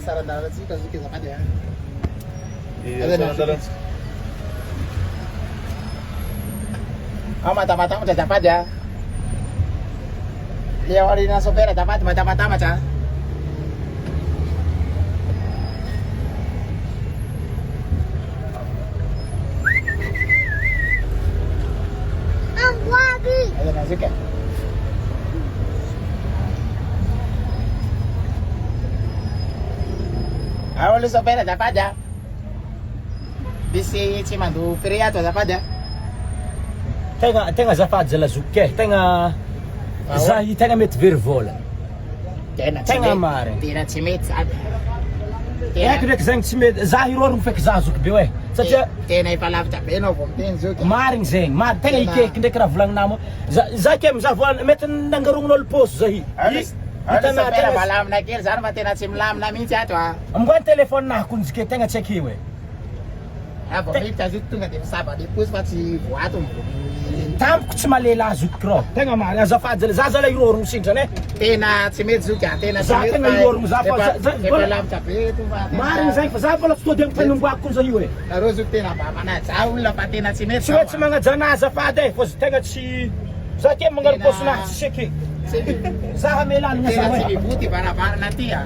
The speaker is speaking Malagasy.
saran-dalanatsika zika azafady a. Saran-dalanatsika. Matamatambatra azafady a. Le ao aoriana sopera azafady matamatambatra. Ayan na, sige. Olo sopera azafady a. Bisy tsy mando fire ato azafady a. Tegna azafady zalazoky tegna zahy tegna mety very vola. Tegna marina. Tena tsy mety sady. Haiko ndraiky zegny tsy mety zahy irôrogno feky zaho zoky be hoe satria tena efa lavitra be anao vao miteny zoky. marigny zegny marigny tegna ikeky ndraiky raha volagninao za ke mizaha vola mety nangarognon'olo poso zahy. Hitanao tena malamina kely zany fa tena tsy milamina mihitsy ato a. Amboany telefôny nahako nizike tegna tsy akeho e. Vao miditra zoky tonga de misaba de posy fa tsy voato Tamiko tsy malela zoky rô. Tegna marigny azafady za zala irôrogno sindrany e. tena tsy mety zoky a tena Za tegna irôrogno za fa efa lavitra be to fa marigny zegny fa za mbola tsy tody ampanimboako kon za io e. nareo zoky tena mba manaja olona fa tena tsy mety. Tsy hoe tsy magnajanà azafady e fa tegna tsy za ke mangaroposinahy tsy seky. Za hamelanina tena za tsy hoe mivoty varavarana ty a.